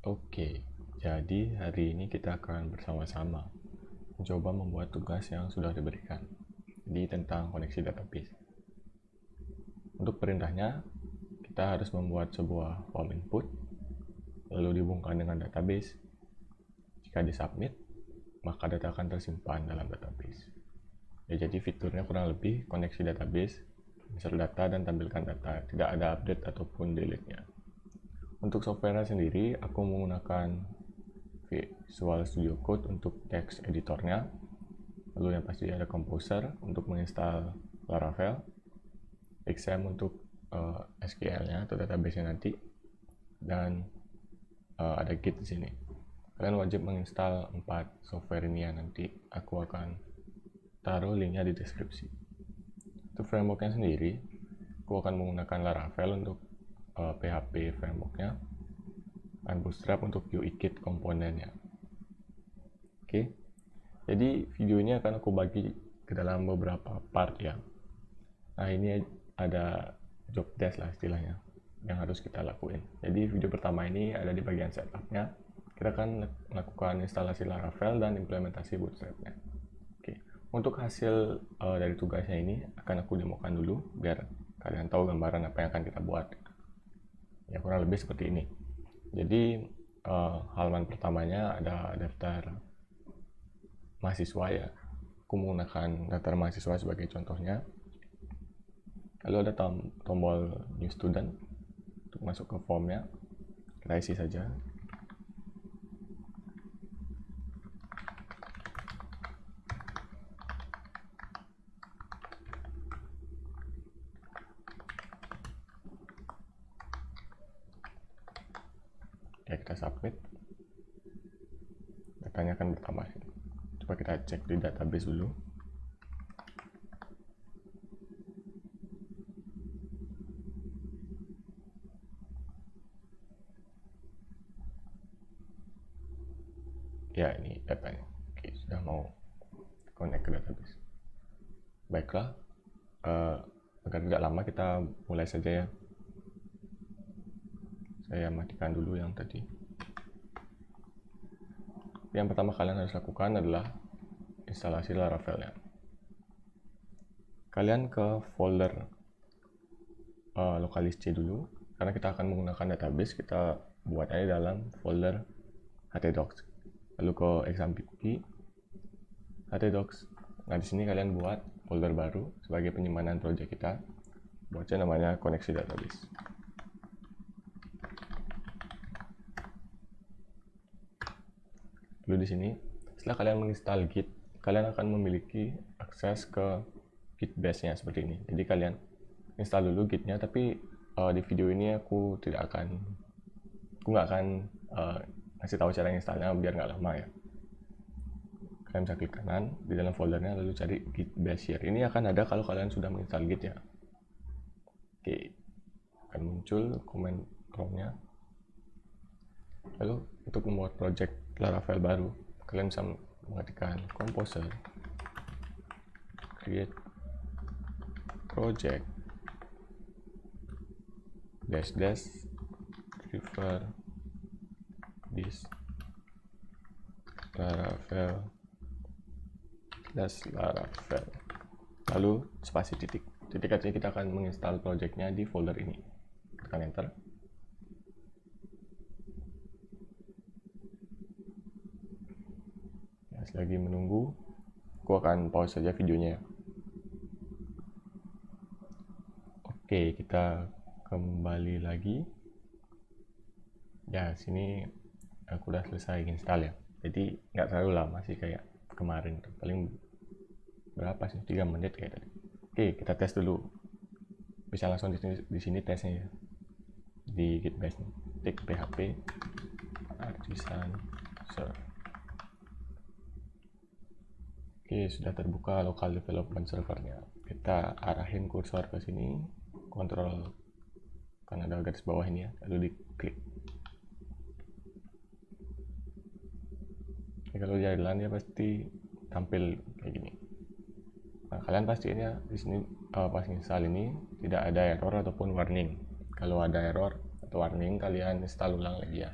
Oke, jadi hari ini kita akan bersama-sama mencoba membuat tugas yang sudah diberikan, jadi tentang koneksi database. Untuk perintahnya, kita harus membuat sebuah form input, lalu dihubungkan dengan database. Jika disubmit, maka data akan tersimpan dalam database. Ya, jadi fiturnya kurang lebih koneksi database, insert data dan tampilkan data, tidak ada update ataupun delete-nya. Untuk software sendiri, aku menggunakan Visual Studio Code untuk text editornya. Lalu yang pasti ada Composer untuk menginstal Laravel, XAMPP untuk SQL-nya atau database-nya nanti, dan ada Git di sini. Kalian wajib menginstal 4 software ini ya, nanti aku akan taruh linknya di deskripsi. Untuk frameworknya sendiri, aku akan menggunakan Laravel untuk PHP frameworknya, dan Bootstrap untuk UIKit komponennya. Oke, jadi video ini akan aku bagi ke dalam beberapa part ya. Nah, ini ada job desk lah istilahnya yang harus kita lakuin. Jadi video pertama ini ada di bagian setupnya. Kita akan melakukan instalasi Laravel dan implementasi Bootstrapnya. Oke, untuk hasil dari tugasnya ini akan aku demokan dulu biar kalian tahu gambaran apa yang akan kita buat. Ya, kurang lebih seperti ini. Jadi halaman pertamanya ada daftar mahasiswa ya. Aku menggunakan daftar mahasiswa sebagai contohnya. Lalu ada tombol new student untuk masuk ke formnya. Kita isi saja. Ya, kita submit. Datanya akan bertambah. Coba kita cek di database dulu. Ya, ini datanya. Oke, sudah mau connect ke database. Baiklah, agar tidak lama kita mulai saja ya. Saya matikan dulu yang tadi. Yang pertama kalian harus lakukan adalah instalasi Laravelnya. Kalian ke folder lokalis C dulu, karena kita akan menggunakan database. Kita buat aja dalam folder htdocs. Lalu ke XAMPP, htdocs. Nah, di sini kalian buat folder baru sebagai penyimpanan project kita. Buatnya namanya koneksi database. Lalu di sini, setelah kalian menginstal Git, kalian akan memiliki akses ke Git base-nya seperti ini. Jadi kalian install dulu Git-nya, tapi di video ini aku nggak akan ngasih tahu cara installnya biar nggak lama ya. Kalian bisa klik kanan di dalam foldernya, lalu cari Git base share. Ini akan ada kalau kalian sudah menginstal Git ya. Oke, akan muncul komen prompt-nya. Lalu untuk membuat project Laravel baru, kalian bisa mengetikkan Composer, create project, -- refer this Laravel /Laravel, lalu spasi titik. Titik artinya kita akan menginstal projectnya di folder ini. Tekan enter. Lagi menunggu, aku akan pause saja videonya. Oke, kita kembali lagi. Ya, sini aku udah selesai install ya. Jadi nggak terlalu lama sih kayak kemarin. Paling berapa sih? 3 menit kayak tadi. Oke, kita tes dulu. Bisa langsung di sini tesnya ya. Di Git base tik php artisan server. Oke, sudah terbuka local development servernya. Kita arahin kursor ke sini, kontrol kan ada garis bawah ini ya, lalu diklik. Oke, kalau jalan ya pasti tampil kayak gini. Nah, kalian pastinya di sini pas install ini tidak ada error ataupun warning. Kalau ada error atau warning, kalian install ulang lagi ya.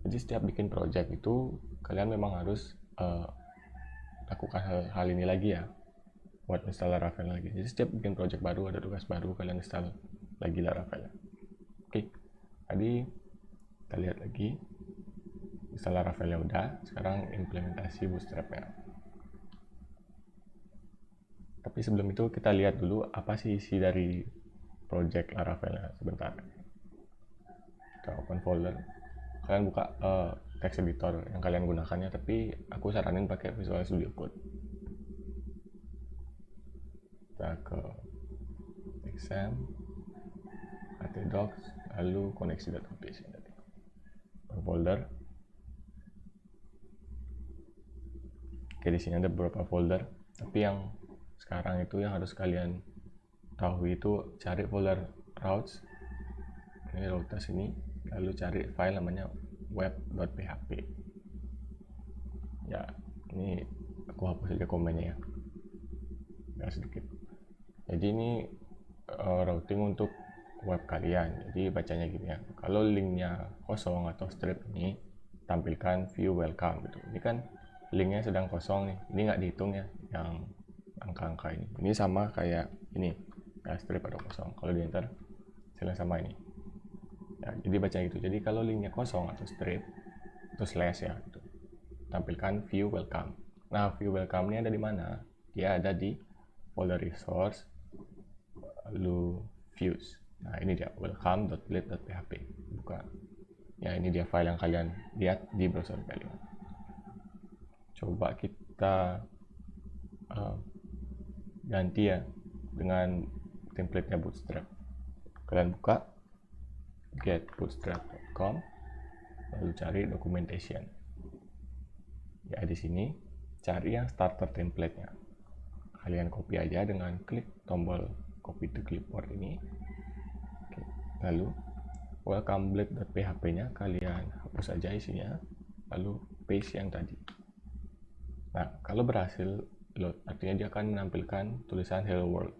Jadi setiap bikin project itu kalian memang harus lakukan hal ini lagi ya, buat install Laravel lagi. Jadi setiap bikin project baru, ada tugas baru, kalian install lagi Laravel. Oke, tadi kita lihat lagi install Laravel udah, sekarang implementasi Bootstrap-nya. Tapi sebelum itu kita lihat dulu apa sih isi dari project Laravel sebentar. Kita open folder, kalian buka text editor yang kalian gunakannya, tapi aku saranin pakai Visual Studio Code. Kita ke exam, htdocs, lalu koneksi database. Open folder. Oke, di sini ada beberapa folder, tapi yang sekarang itu yang harus kalian tahu itu cari folder routes. Ini routes ini, lalu cari file namanya web.php. Ya, ini aku hapus aja komennya ya sedikit. Jadi ini routing untuk web kalian. Jadi bacanya gini ya, kalau linknya kosong atau strip ini tampilkan view welcome gitu. Ini kan linknya sedang kosong nih, ini nggak dihitung ya yang angka-angka ini. Ini sama kayak ini ya, strip atau kosong. Kalau di enter hasilnya sama ini ya, jadi baca gitu. Jadi kalau linknya kosong atau strip itu slash ya gitu, tampilkan view welcome. Nah, view welcome ini ada di mana? Dia ada di folder resource lalu views. Nah, ini dia welcome.blade.php. Buka ya, ini dia file yang kalian lihat di browser kalian. Coba kita ganti ya dengan template-nya Bootstrap. Kalian buka getbootstrap.com, lalu cari documentation. Ya, di sini cari yang starter template-nya. Kalian copy aja dengan klik tombol copy to clipboard ini. Oke. Lalu welcome blade.php-nya kalian hapus aja isinya, lalu paste yang tadi. Nah, kalau berhasil load, artinya dia akan menampilkan tulisan hello world.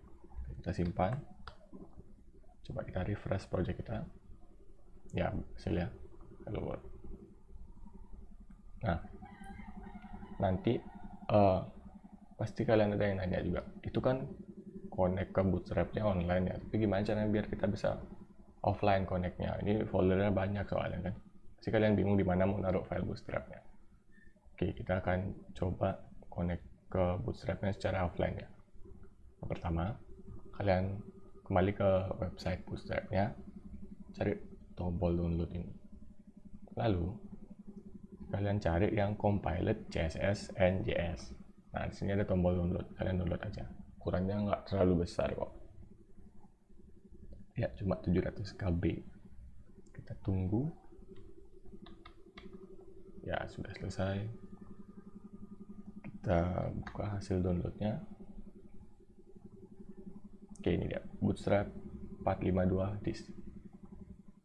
Kita simpan. Coba kita refresh project kita. Ya, hasil ya, hello world. Nah, nanti pasti kalian ada yang nanya juga, itu kan connect ke Bootstrap-nya online ya, tapi gimana caranya biar kita bisa offline connect-nya? Ini foldernya banyak soalnya kan. Pasti kalian bingung di mana mau naruh file Bootstrap-nya. Oke, kita akan coba connect ke Bootstrap-nya secara offline ya. Yang pertama, kalian kembali ke website Bootstrap-nya, cari tombol download ini. Lalu kalian cari yang compiled CSS and JS. Nah, di sini ada tombol download, kalian download aja. Ukurannya nggak terlalu besar kok. Ya, cuma 700 KB. Kita tunggu. Ya, sudah selesai. Kita buka hasil downloadnya. Oke, ini dia Bootstrap 452 disk.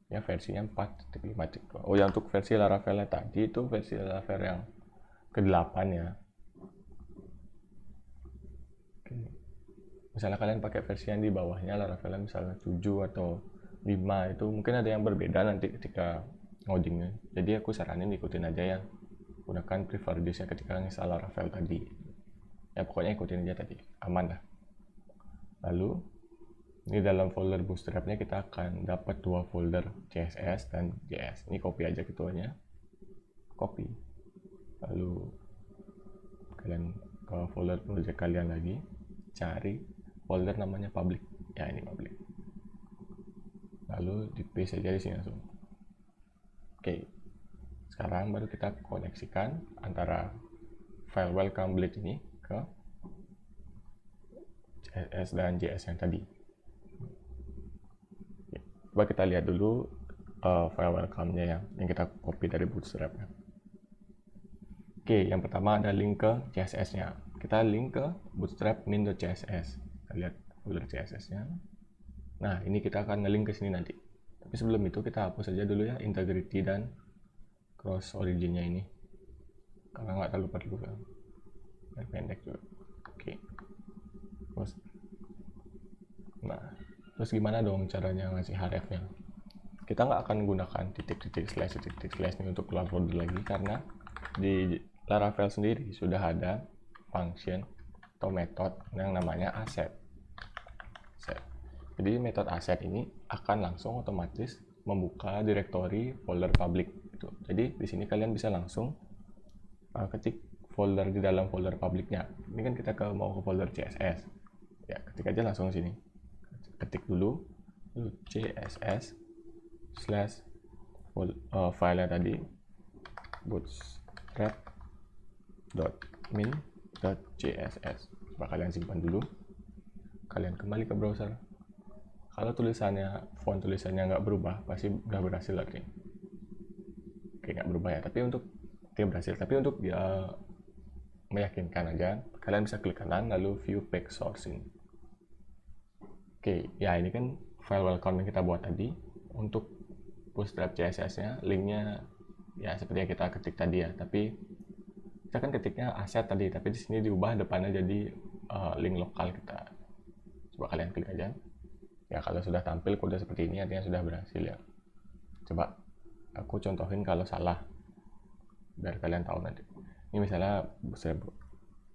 Ya, versinya 4.5.2. Oh, yang untuk versi Laravel tadi itu versi Laravel yang ke-8 ya. Oke. Misalnya kalian pakai versi yang di bawahnya Laravel misalnya 7 atau 5, itu mungkin ada yang berbeda nanti ketika ngodingnya. Jadi aku saranin ikutin aja yang gunakan preferred disknya ketika install Laravel tadi. Ya pokoknya ikutin aja tadi, aman lah. Lalu ini dalam folder Bootstrap-nya kita akan dapat 2 folder CSS dan JS. Ini copy aja ketuanya, copy. Lalu kalian ke folder project kalian lagi, cari folder namanya public. Ya, ini public. Lalu di paste aja di sini langsung. Oke. Sekarang baru kita koneksikan antara file welcome blade ini ke CSS dan JS yang tadi. Coba kita lihat dulu file welcome-nya yang kita copy dari Bootstrap. Oke, yang pertama ada link ke CSS-nya. Kita link ke bootstrap min.css. Kita lihat folder CSS-nya. Nah, ini kita akan nge-link ke sini nanti. Tapi sebelum itu kita hapus aja dulu ya integrity dan cross origin-nya ini. Karena nggak terlalu perlu kan. Pendek juga. Oke. Nah, terus gimana dong caranya ngasih href-nya? kita nggak akan menggunakan titik-titik slash ini untuk keluar folder lagi, karena di Laravel sendiri sudah ada function atau metode yang namanya asset. Jadi metode asset ini akan langsung otomatis membuka direktori folder public. Jadi di sini kalian bisa langsung ketik folder di dalam folder publiknya. Ini kan kita mau ke folder CSS. Ya, ketik aja langsung sini. Ketik dulu CSS slash filenya tadi bootstrap.min.css. Coba kalian simpan dulu, kalian kembali ke browser. Kalau font tulisannya nggak berubah, pasti nggak berhasil lagi. Oke, nggak berubah ya, tapi untuk berhasil. Tapi untuk meyakinkan aja, kalian bisa klik kanan lalu view page source ini. Oke, ya ini kan file welcome yang kita buat tadi. Untuk Bootstrap CSS-nya, linknya ya seperti yang kita ketik tadi ya. Tapi kita kan ketiknya asset tadi, tapi di sini diubah depannya jadi link lokal kita. Coba kalian klik aja. Ya kalau sudah tampil kode seperti ini artinya sudah berhasil ya. Coba aku contohin kalau salah, biar kalian tahu nanti. Ini misalnya Bootstrap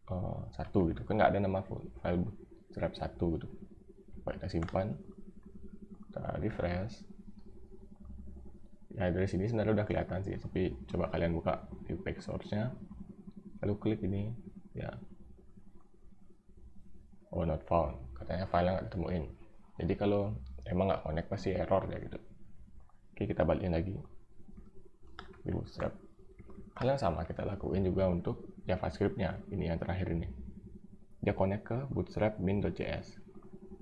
1 gitu, kan nggak ada nama file Bootstrap 1 gitu. Coba kita simpan, kita refresh. Ya dari sini sebenarnya udah kelihatan sih, tapi coba kalian buka view page source-nya, lalu klik ini ya. Oh, not found, katanya file nggak ditemuin. Jadi kalau emang nggak connect pasti error ya gitu. Oke, kita balikin lagi di Bootstrap. Hal yang sama kita lakuin juga untuk JavaScript-nya, ini yang terakhir ini. Dia connect ke bootstrap min.js.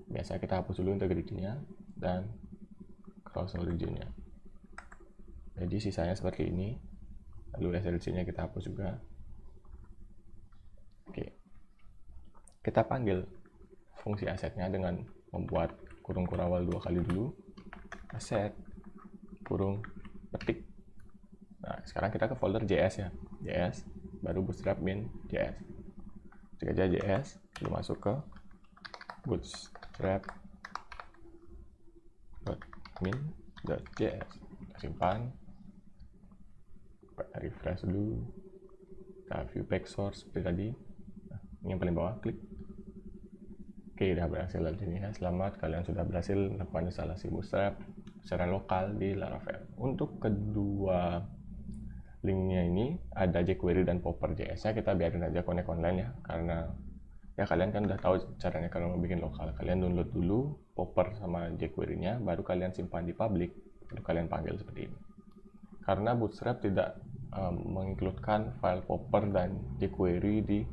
Biasa kita hapus dulu integrity-nya dan cross origin-nya. Jadi sisanya seperti ini. Lalu src-nya kita hapus juga. Oke. Kita panggil fungsi assetnya dengan membuat kurung kurawal 2 kali dulu. Asset kurung petik. Nah, sekarang kita ke folder JS ya. JS, baru bootstrap min.js. Ketik aja JS, lalu masuk ke bootstrap.min.js. Kita simpan. Refresh dulu, kita view page source seperti tadi. Nah, ini yang paling bawah, klik. Oke, udah berhasil di sini ya. Selamat, kalian sudah berhasil melakukan instalasi Bootstrap secara lokal di Laravel. Untuk kedua linknya ini ada jQuery dan Popper.js-nya kita biarin aja connect online ya, karena ya kalian kan udah tahu caranya kalau mau bikin lokal. Kalian download dulu Popper sama jQuery-nya, baru kalian simpan di public, baru kalian panggil seperti ini. Karena Bootstrap tidak mengincludekan file Popper dan jQuery di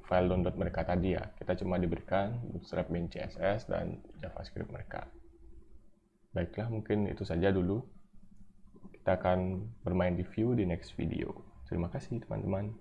file download mereka tadi ya. Kita cuma diberikan Bootstrap min CSS dan JavaScript mereka. Baiklah, mungkin itu saja dulu. Kita akan bermain di Vue di next video. Terima kasih teman-teman.